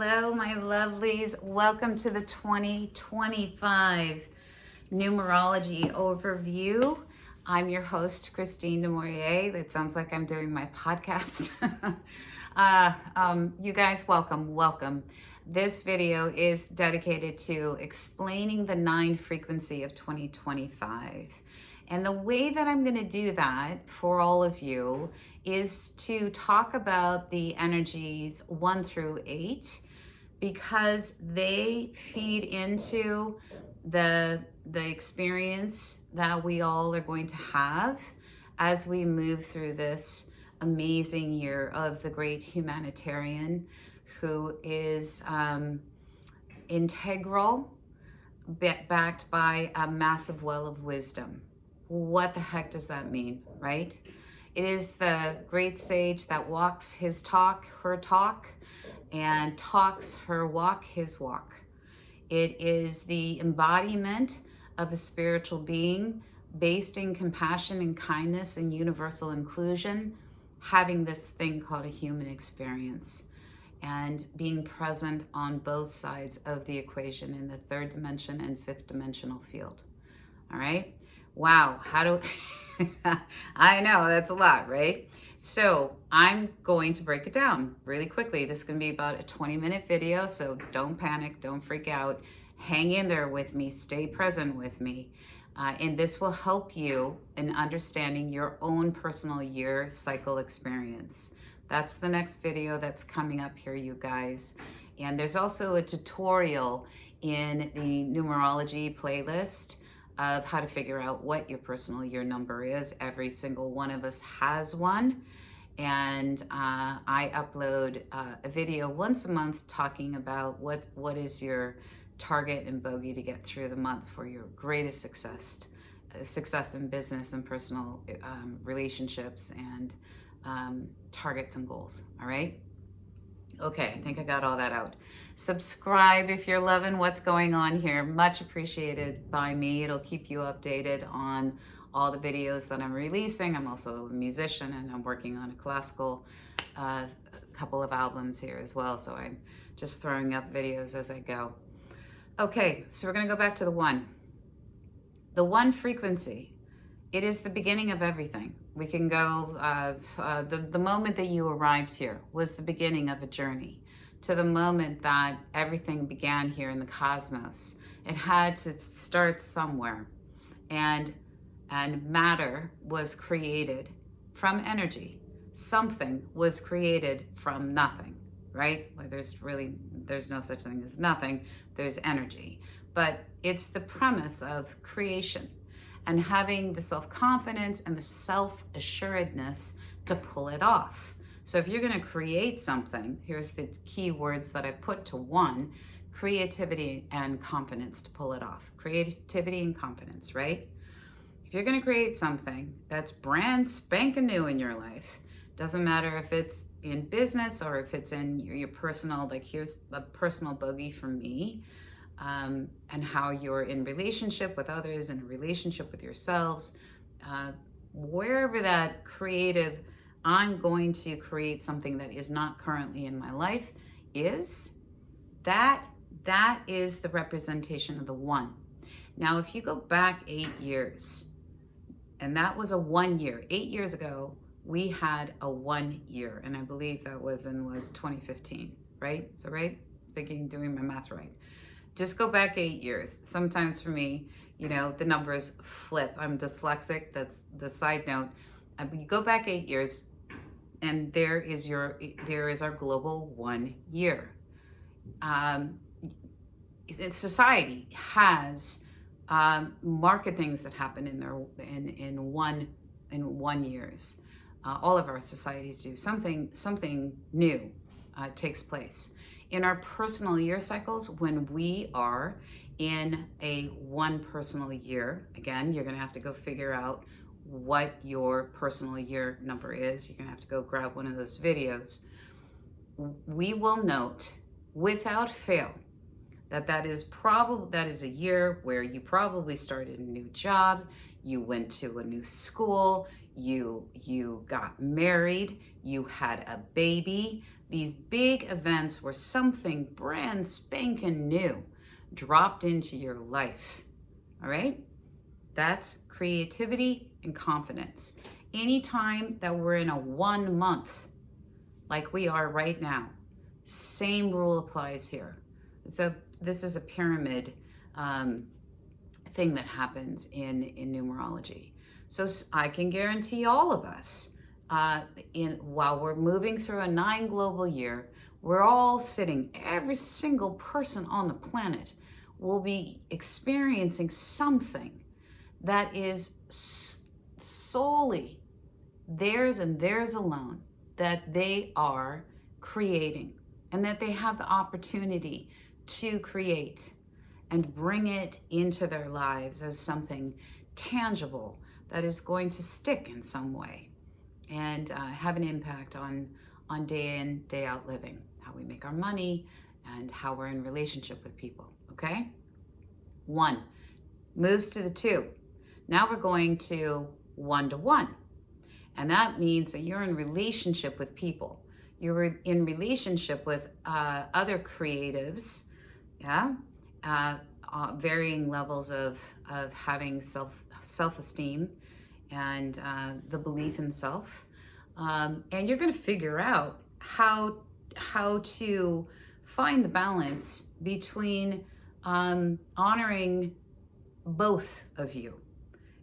Hello, my lovelies. Welcome to the 2025 Numerology Overview. I'm your host, Christine Demorier. That sounds like I'm doing my podcast. You guys, welcome. This video is dedicated to explaining the 9 frequency of 2025. And the way that I'm going to do that for all of you is to talk about the energies 1 through 8 because they feed into the experience that we all are going to have as we move through this amazing year of the great humanitarian who is integral, backed by a massive well of wisdom. What the heck does that mean, right? It is the great sage that walks his talk, her talk, and talks her walk, his walk. It is the embodiment of a spiritual being based in compassion and kindness and universal inclusion, having this thing called a human experience and being present on both sides of the equation in the 3rd dimension and 5th dimensional field. All right? Wow, I know that's a lot, right? So I'm going to break it down really quickly. This is going to be about a 20-minute video, so don't panic, don't freak out. Hang in there with me, stay present with me. And this will help you in understanding your own personal year cycle experience. That's the next video that's coming up here, you guys. And there's also a tutorial in the numerology playlist of how to figure out what your personal year number is. Every single one of us has one. And I upload a video once a month talking about what is your target and bogey to get through the month for your greatest success in business and personal relationships and targets and goals, all right? Okay, I think I got all that out. Subscribe if you're loving what's going on here. Much appreciated by me. It'll keep you updated on all the videos that I'm releasing. I'm also a musician and I'm working on a classical couple of albums here as well. So I'm just throwing up videos as I go. Okay, so we're gonna go back to the 1. The 1 frequency. It is the beginning of everything. We can go, the moment that you arrived here was the beginning of a journey to the moment that everything began here in the cosmos. It had to start somewhere. And matter was created from energy. Something was created from nothing, right? Like there's no such thing as nothing, there's energy. But it's the premise of creation and having the self-confidence and the self-assuredness to pull it off. So if you're gonna create something, here's the key words that I put to 1, creativity and confidence to pull it off. Creativity and confidence, right? If you're gonna create something that's brand spanking new in your life, doesn't matter if it's in business or if it's in your personal, like here's a personal bogey for me, and how you're in relationship with others, in a relationship with yourselves, wherever that creative, I'm going to create something that is not currently in my life is, that is the representation of the 1. Now, if you go back 8 years, and that was a 1 year, 8 years ago, we had a 1 year, and I believe that was in 2015, right? So right? Doing my math right. Just go back 8 years. Sometimes for me, the numbers flip. I'm dyslexic, that's the side note. You go back 8 years and there is our global 1 year. Society has market things that happen in 1 years. All of our societies do. Something new takes place. In our personal year cycles, when we are in a 1 personal year, again, you're gonna have to go figure out what your personal year number is. You're gonna have to go grab one of those videos. We will note without fail that is a year where you probably started a new job, you went to a new school, you got married, you had a baby. These big events where something brand spanking new dropped into your life. All right? That's creativity and confidence. Anytime that we're in a 1 month, like we are right now, same rule applies here. So this is a pyramid thing that happens in numerology. So I can guarantee all of us, while we're moving through a 9 global year, we're all sitting, every single person on the planet will be experiencing something that is solely theirs and theirs alone, that they are creating and that they have the opportunity to create and bring it into their lives as something tangible that is going to stick in some way and have an impact on day in, day out living, how we make our money and how we're in relationship with people, okay? 1 moves to the 2. Now we're going to 1-to-1. And that means that you're in relationship with people. You're in relationship with other creatives, yeah? Varying levels of having self-esteem and the belief in self. And you're gonna figure out how to find the balance between honoring both of you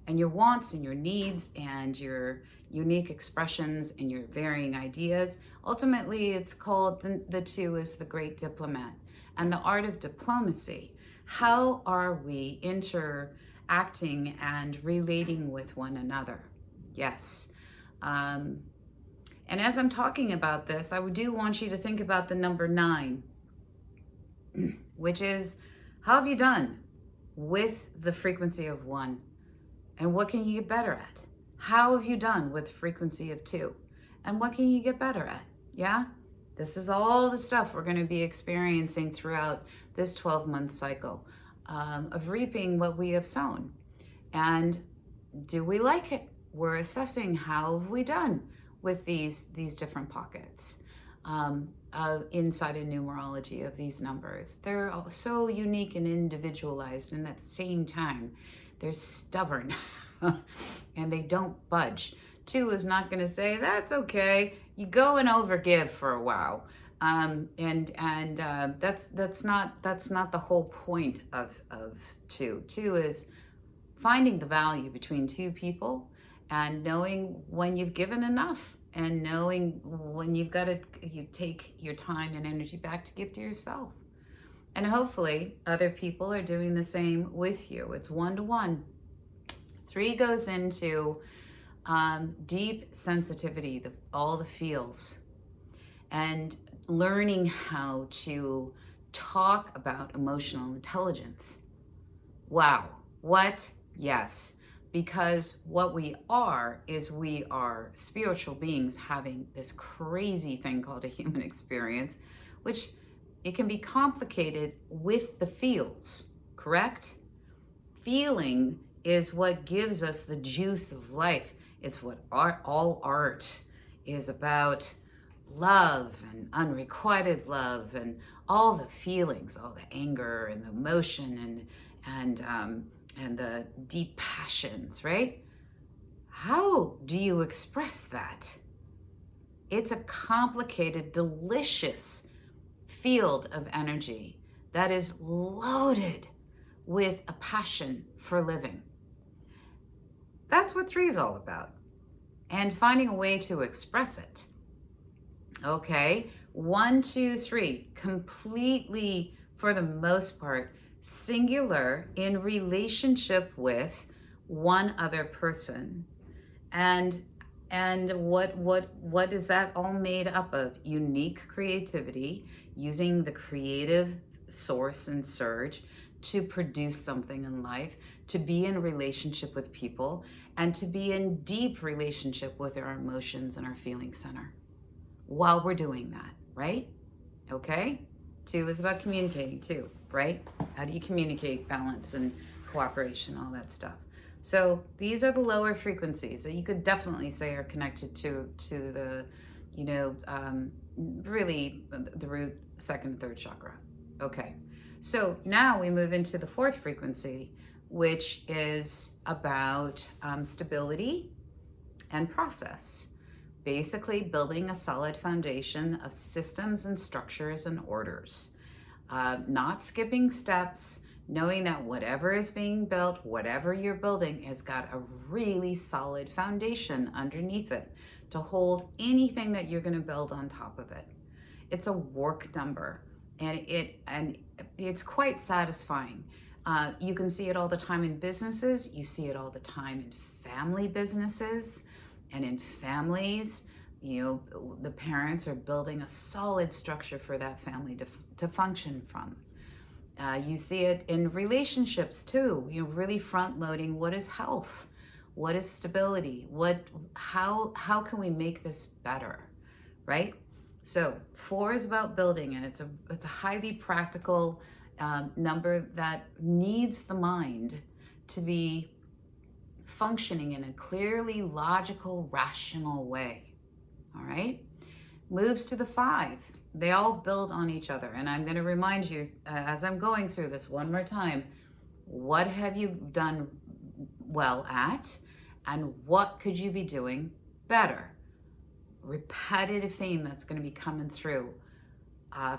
and your wants and your needs and your unique expressions and your varying ideas. Ultimately, it's called, the 2 is the great diplomat and the art of diplomacy. How are we interacting and relating with one another? Yes. And as I'm talking about this, I do want you to think about the number 9, which is, how have you done with the frequency of 1? And what can you get better at? How have you done with frequency of 2? And what can you get better at? Yeah? This is all the stuff we're going to be experiencing throughout this 12-month cycle of reaping what we have sown. And do we like it? We're assessing how have we done with these different pockets inside of numerology of these numbers. They're so unique and individualized, and at the same time, they're stubborn and they don't budge. 2 is not going to say, that's okay. You go and overgive for a while. That's not the whole point of 2. 2 is finding the value between 2 people and knowing when you've given enough and knowing when you take your time and energy back to give to yourself. And hopefully other people are doing the same with you. It's 1-to-1. 3 goes into deep sensitivity, all the feels, and learning how to talk about emotional intelligence. Wow. What? Yes. Because what we are is we are spiritual beings having this crazy thing called a human experience, which it can be complicated with the feels, correct? Feeling is what gives us the juice of life. It's what all art is about. Love and unrequited love and all the feelings, all the anger and the emotion and the deep passions, right? How do you express that? It's a complicated, delicious field of energy that is loaded with a passion for living. That's what 3 is all about, and finding a way to express it. Okay, 1, 2, 3, completely, for the most part, singular in relationship with one other person. And what is that all made up of? Unique creativity, using the creative source and surge to produce something in life, to be in relationship with people, and to be in deep relationship with our emotions and our feeling center while we're doing that, right? Okay? 2 is about communicating too, right? How do you communicate balance and cooperation, all that stuff? So these are the lower frequencies that you could definitely say are connected to the, really the root, second, and third chakra. Okay, so now we move into the fourth frequency, which is about stability and process. Basically, building a solid foundation of systems and structures and orders. Not skipping steps, knowing that whatever is being built, whatever you're building, has got a really solid foundation underneath it to hold anything that you're going to build on top of it. It's a work number, and it's quite satisfying. You can see it all the time in businesses. You see it all the time in family businesses and in families. The parents are building a solid structure for that family to function from. You see it in relationships too, really front loading what is health, what is stability, how can we make this better, right? So 4 is about building, and it's a highly practical number that needs the mind to be functioning in a clearly logical, rational way. All right, moves to the 5. They all build on each other. And I'm going to remind you as I'm going through this one more time, what have you done well at, and what could you be doing better? Repetitive theme that's going to be coming through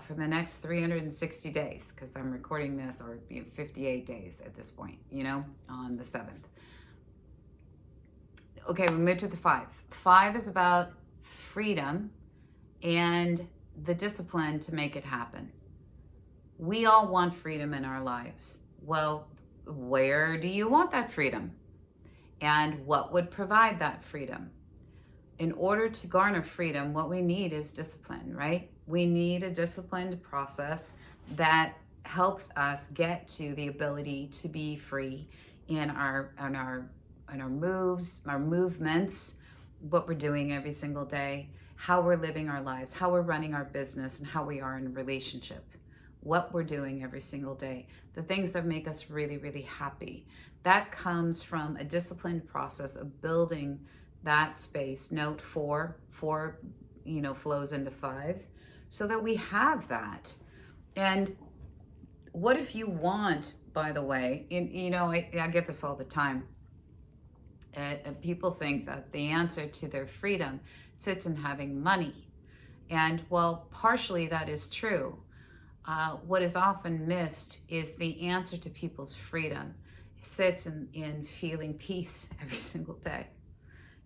for the next 360 days, because I'm recording this, or 58 days at this point, on the 7th. Okay, we move to the 5. 5 is about freedom and the discipline to make it happen. We all want freedom in our lives. Well, where do you want that freedom? And what would provide that freedom? In order to garner freedom, what we need is discipline, right? We need a disciplined process that helps us get to the ability to be free in our moves, our movements, what we're doing every single day, how we're living our lives, how we're running our business, and how we are in a relationship, what we're doing every single day, the things that make us really, really happy. That comes from a disciplined process of building that space. Note 4 flows into 5, so that we have that. And what if you want, by the way, I get this all the time. People think that the answer to their freedom sits in having money. And while partially that is true, what is often missed is the answer to people's freedom sits in feeling peace every single day.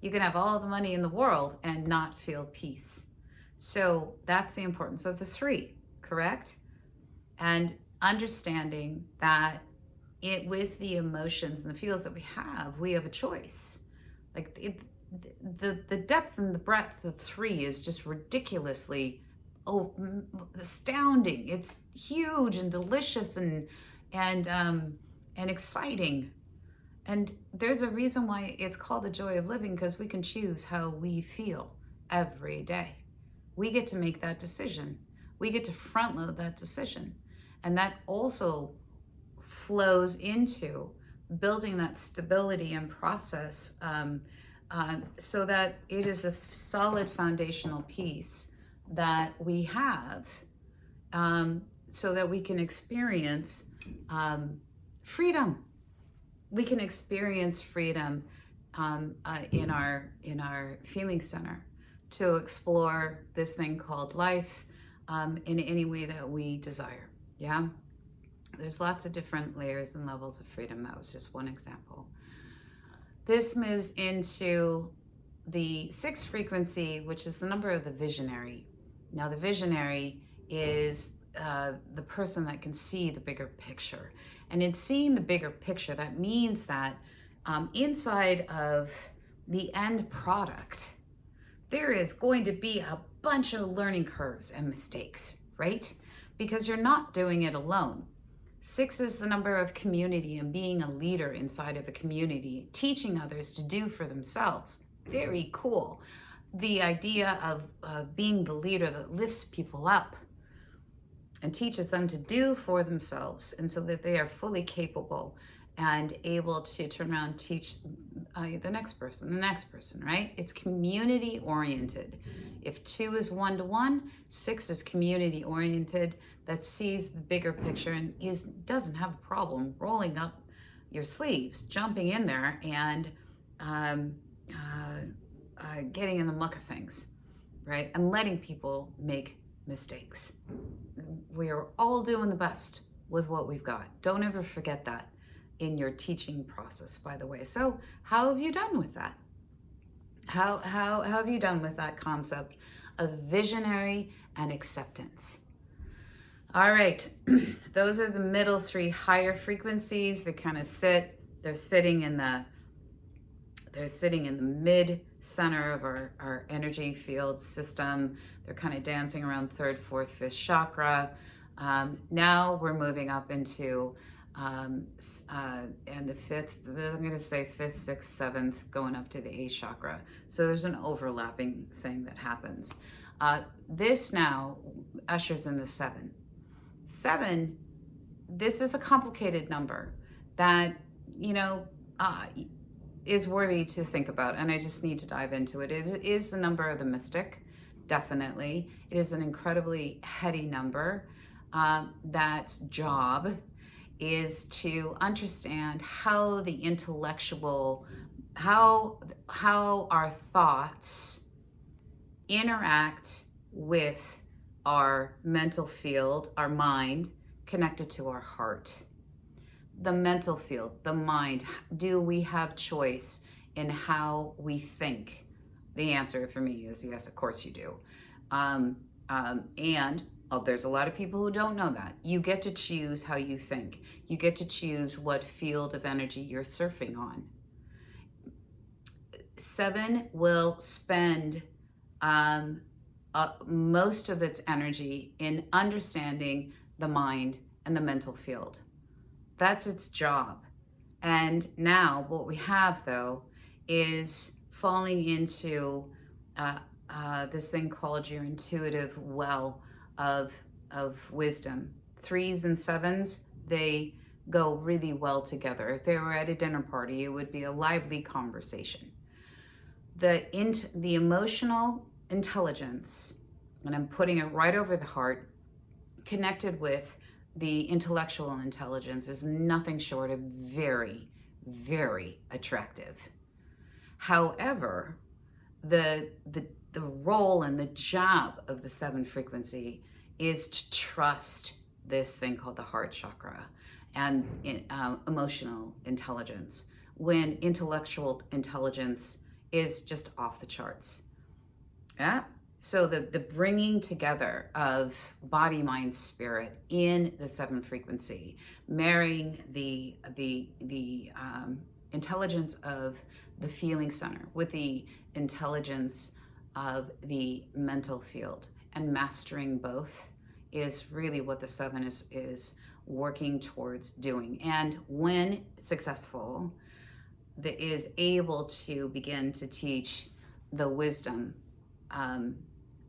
You can have all the money in the world and not feel peace. So that's the importance of the 3, correct? And understanding that with the emotions and the feels that we have a choice. Like the depth and the breadth of 3 is just ridiculously astounding. It's huge and delicious and exciting. And there's a reason why it's called the joy of living, because we can choose how we feel every day. We get to make that decision. We get to front load that decision. And that also flows into building that stability and process so that it is a solid foundational piece that we have so that we can experience freedom. We can experience freedom in our feeling center to explore this thing called life in any way that we desire. Yeah. There's lots of different layers and levels of freedom. That was just one example. This moves into the 6th frequency, which is the number of the visionary. Now, the visionary is the person that can see the bigger picture. And in seeing the bigger picture, that means that inside of the end product, there is going to be a bunch of learning curves and mistakes, right? Because you're not doing it alone. 6 is the number of community and being a leader inside of a community, teaching others to do for themselves. Very cool. The idea of being the leader that lifts people up and teaches them to do for themselves, and so that they are fully capable and able to turn around and teach the next person, right? It's community oriented. If 2 is 1-to-1, 6 is community oriented, that sees the bigger picture and doesn't have a problem rolling up your sleeves, jumping in there, and getting in the muck of things, right? And letting people make mistakes. We are all doing the best with what we've got. Don't ever forget that in your teaching process, by the way. So how have you done with that? How have you done with that concept of visionary and acceptance? All right, those are the middle 3 higher frequencies. They kind of they're sitting in the mid center of our energy field system. They're kind of dancing around 3rd, 4th, 5th chakra. Now we're moving up into and the 5th, I'm going to say 5th, 6th, 7th, going up to the 8th chakra. So there's an overlapping thing that happens. This now ushers in the 7. 7, this is a complicated number that, is worthy to think about, and I just need to dive into it. It is the number of the mystic, definitely. It is an incredibly heady number. That job is to understand how the intellectual, how our thoughts interact with our mental field, our mind, connected to our heart. The mental field, the mind, do we have choice in how we think? The answer for me is yes, of course you do. There's a lot of people who don't know that. You get to choose how you think. You get to choose what field of energy you're surfing on. 7 will spend most of its energy in understanding the mind and the mental field. That's its job. And now what we have, though, is falling into this thing called your intuitive well of wisdom. 3s and 7s, they go really well together. If they were at a dinner party, it would be a lively conversation. The emotional intelligence, and I'm putting it right over the heart, connected with the intellectual intelligence, is nothing short of very, very attractive. However, the role and the job of the 7 frequency is to trust this thing called the heart chakra and emotional intelligence, when intellectual intelligence is just off the charts. Yeah. So the bringing together of body, mind, spirit in the 7 frequency, marrying the intelligence of the feeling center with the intelligence of the mental field, and mastering both is really what the 7 is working towards doing. And when successful, is able to begin to teach the wisdom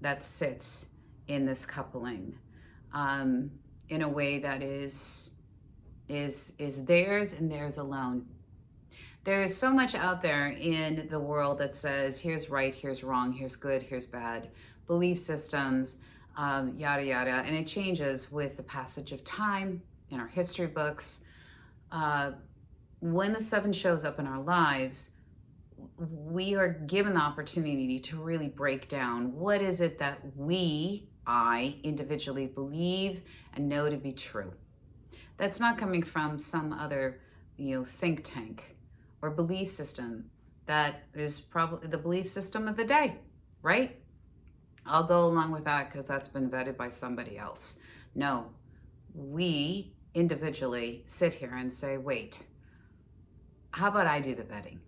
that sits in this coupling in a way that is theirs and theirs alone. There is so much out there in the world that says, here's right, here's wrong, here's good, here's bad, belief systems, yada, yada. And it changes with the passage of time in our history books. When the 7 shows up in our lives, we are given the opportunity to really break down what is it that I individually believe and know to be true. That's not coming from some other, think tank or belief system. That is probably the belief system of the day, right? I'll go along with that because that's been vetted by somebody else. No, we individually sit here and say, wait, how about I do the vetting?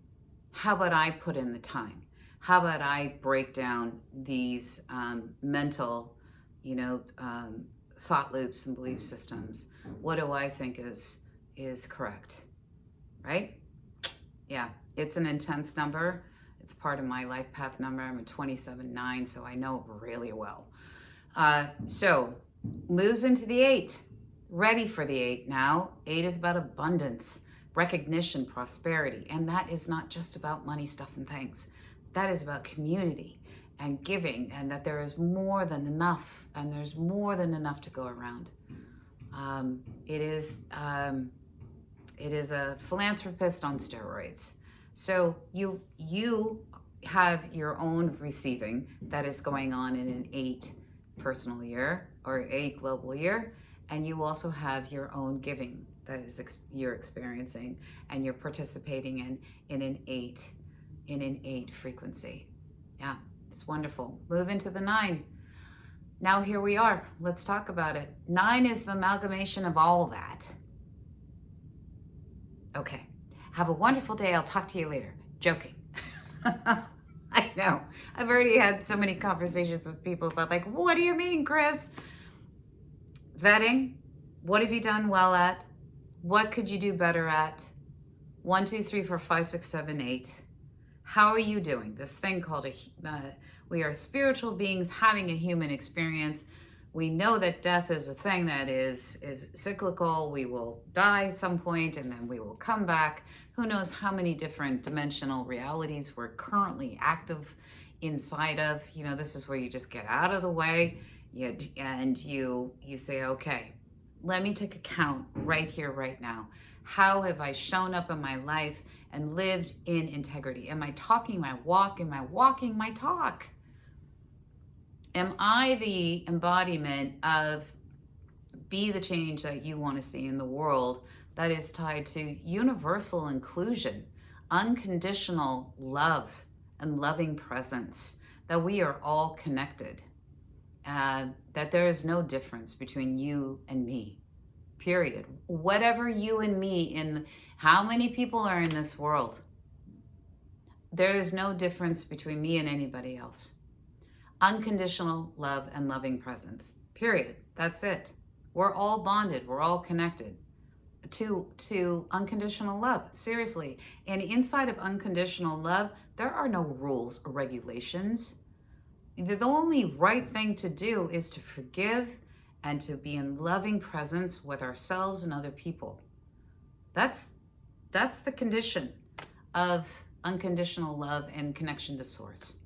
How about I put in the time? How about I break down these mental, thought loops and belief systems? What do I think is correct, right? Yeah, it's an intense number. It's part of my life path number. I'm a 27-9, so I know it really well. So moves into the 8. Ready for the 8 now. 8 is about abundance, recognition, prosperity. And that is not just about money, stuff, and things. That is about community and giving, and that there is more than enough, and there's more than enough to go around. It is a philanthropist on steroids. So you have your own receiving that is going on in an 8 personal year or 8 global year, and you also have your own giving that is you're experiencing and you're participating in an 8 frequency. Yeah, it's wonderful. Move into the 9. Now here we are. Let's talk about it. 9 is the amalgamation of all that. Okay. Have a wonderful day. I'll talk to you later. Joking. I know. I've already had so many conversations with people about like, what do you mean, Chris? Vetting. What have you done well at? What could you do better at? 1, 2, 3, 4, 5, 6, 7, 8. How are you doing? This thing called we are spiritual beings having a human experience. We know that death is a thing that is cyclical. We will die some point and then we will come back. Who knows how many different dimensional realities we're currently active inside of. You know, this is where you just get out of the way and you say, okay, let me take account right here, right now. How have I shown up in my life and lived in integrity? Am I talking my walk? Am I walking my talk? Am I the embodiment of be the change that you want to see in the world that is tied to universal inclusion, unconditional love, and loving presence, that we are all connected, that there is no difference between you and me, period. Whatever you and me, in how many people are in this world, there is no difference between me and anybody else. Unconditional love and loving presence, period. That's it. We're all bonded. We're all connected to unconditional love, seriously. And inside of unconditional love, there are no rules or regulations. The only right thing to do is to forgive and to be in loving presence with ourselves and other people. That's the condition of unconditional love and connection to source.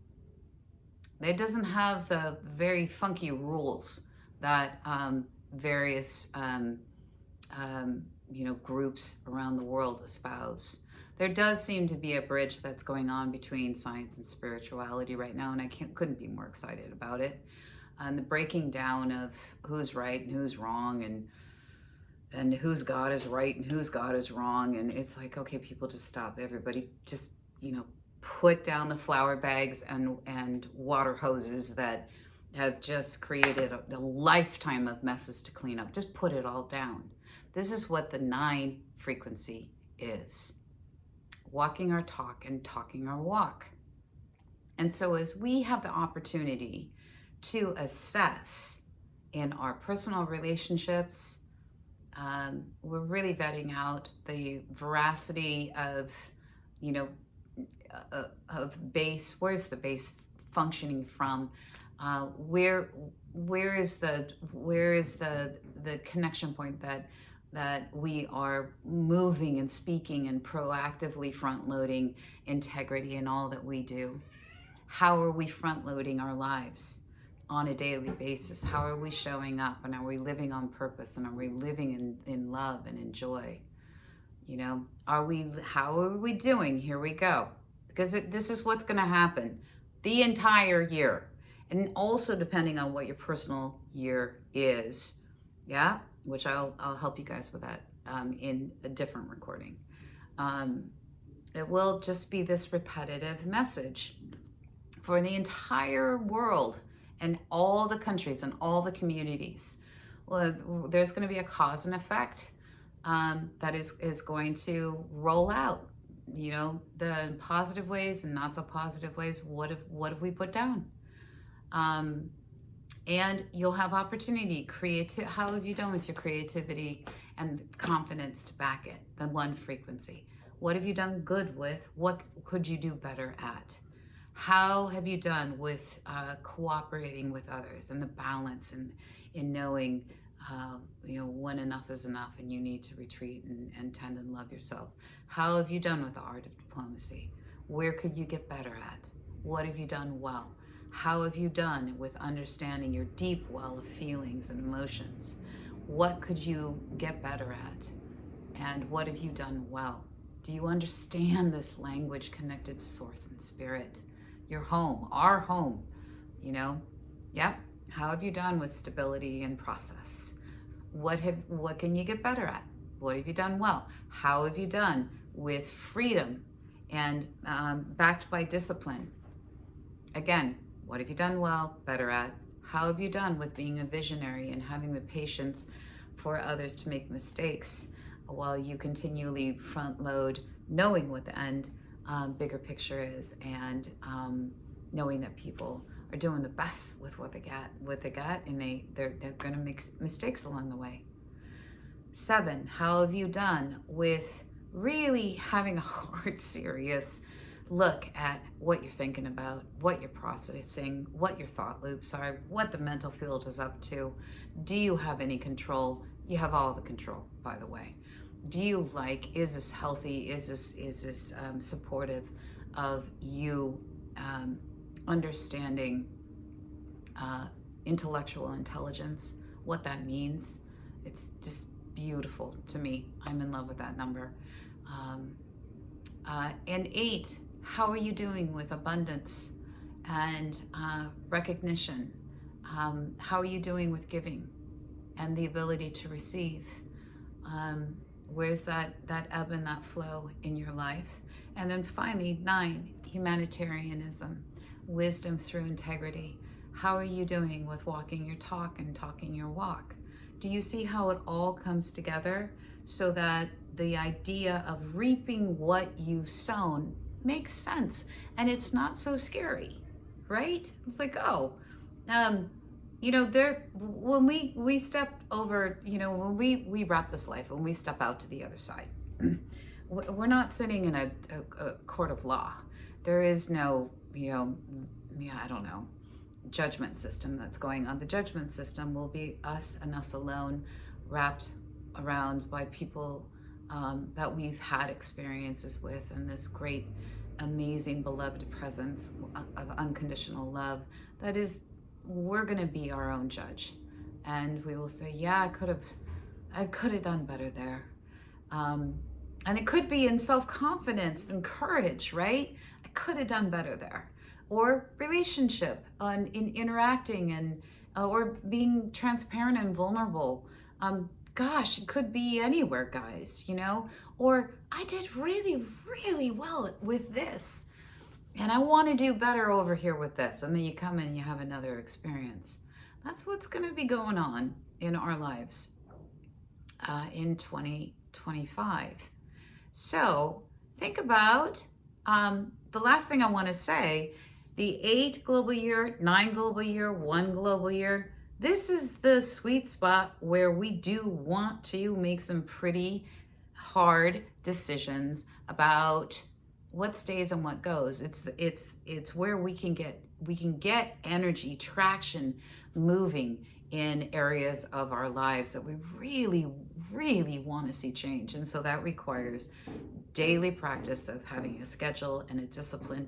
It doesn't have the very funky rules that various groups around the world espouse. There does seem to be a bridge that's going on between science and spirituality right now, and I couldn't be more excited about it. And the breaking down of who's right and who's wrong, and whose God is right and whose God is wrong. And it's like, okay, people, just stop. Everybody just, put down the flower bags and water hoses that have just created a lifetime of messes to clean up. Just put it all down. This is what the 9 frequency is. Walking our talk and talking our walk. And so as we have the opportunity to assess in our personal relationships, we're really vetting out the veracity of, of base. Where's the base functioning from? Where is the connection point that we are moving and speaking and proactively front-loading integrity in all that we do? How are we front-loading our lives on a daily basis? How are we showing up, and are we living on purpose, and are we living in love and in joy? How are we doing? Here we go. Because this is what's going to happen the entire year. And also depending on what your personal year is, yeah, which I'll help you guys with that in a different recording. It will just be this repetitive message for the entire world and all the countries and all the communities. Well, there's going to be a cause and effect that is going to roll out. The positive ways and not so positive ways. What have we put down? And you'll have opportunity. How have you done with your creativity and confidence to back it? The 1 frequency. What have you done good with? What could you do better at? How have you done with cooperating with others, and the balance in knowing when enough is enough and you need to retreat and tend and love yourself. How have you done with the art of diplomacy? Where could you get better at? What have you done well? How have you done with understanding your deep well of feelings and emotions? What could you get better at? And what have you done well? Do you understand this language connected to source and spirit? Your home, our home, Yep. How have you done with stability and process? What can you get better at? What have you done well? How have you done with freedom and backed by discipline? Again, what have you done well, better at? How have you done with being a visionary and having the patience for others to make mistakes while you continually front load, knowing what the end bigger picture is, and knowing that people are doing the best with what they got, and they're going to make mistakes along the way. 7, how have you done with really having a hard, serious look at what you're thinking about, what you're processing, what your thought loops are, what the mental field is up to? Do you have any control? You have all the control, by the way. Do you is this healthy? Is this supportive of you understanding intellectual intelligence, what that means? It's just beautiful to me. I'm in love with that number. And 8, how are you doing with abundance and recognition? How are you doing with giving and the ability to receive? Where's that ebb and that flow in your life? And then finally, 9, humanitarianism, wisdom through integrity. How are you doing with walking your talk and talking your walk? Do you see how it all comes together so that the idea of reaping what you've sown makes sense and it's not so scary, right? It's like, when we step over, when we wrap this life, when we step out to the other side, we're not sitting in a court of law. There is no, judgment system that's going on. The judgment system will be us and us alone, wrapped around by people that we've had experiences with, and this great, amazing, beloved presence of unconditional love that is, we're going to be our own judge. And we will say, yeah, I could have done better there. And it could be in self-confidence and courage, right? I could have done better there. Or relationship, in interacting and or being transparent and vulnerable. It could be anywhere, guys, Or I did really, really well with this, and I want to do better over here with this. And then you come and you have another experience. That's what's going to be going on in our lives in 2025. So think about the last thing I want to say. The 8 global year, 9 global year, 1 global year, this is the sweet spot where we do want to make some pretty hard decisions about what stays and what goes. It's where we can get energy, traction moving in areas of our lives that we really, really want to see change. And so that requires daily practice of having a schedule and a disciplined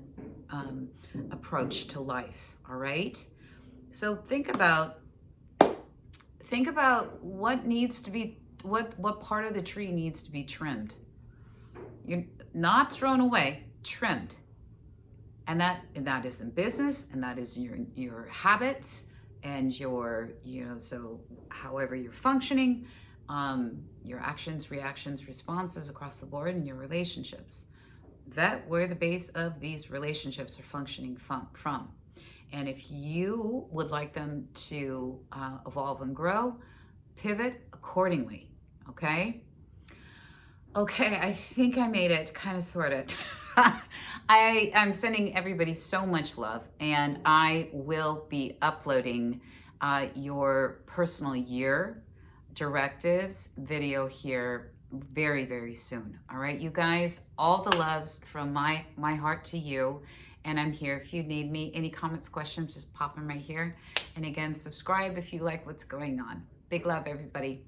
approach to life. All right. So think about what needs to be, what part of the tree needs to be trimmed. You're not thrown away, trimmed. And that is in business, and that is your habits and your, so however you're functioning, your actions, reactions, responses across the board, and your relationships. That where the base of these relationships are functioning from. And if you would like them to evolve and grow, pivot accordingly, okay? Okay, I think I made it, kind of, sort of. I'm sending everybody so much love, and I will be uploading your personal year directives video here very, very soon. All right, you guys, all the loves from my heart to you. And I'm here if you need me. Any comments, questions, just pop them right here. And again, subscribe if you like what's going on. Big love, everybody.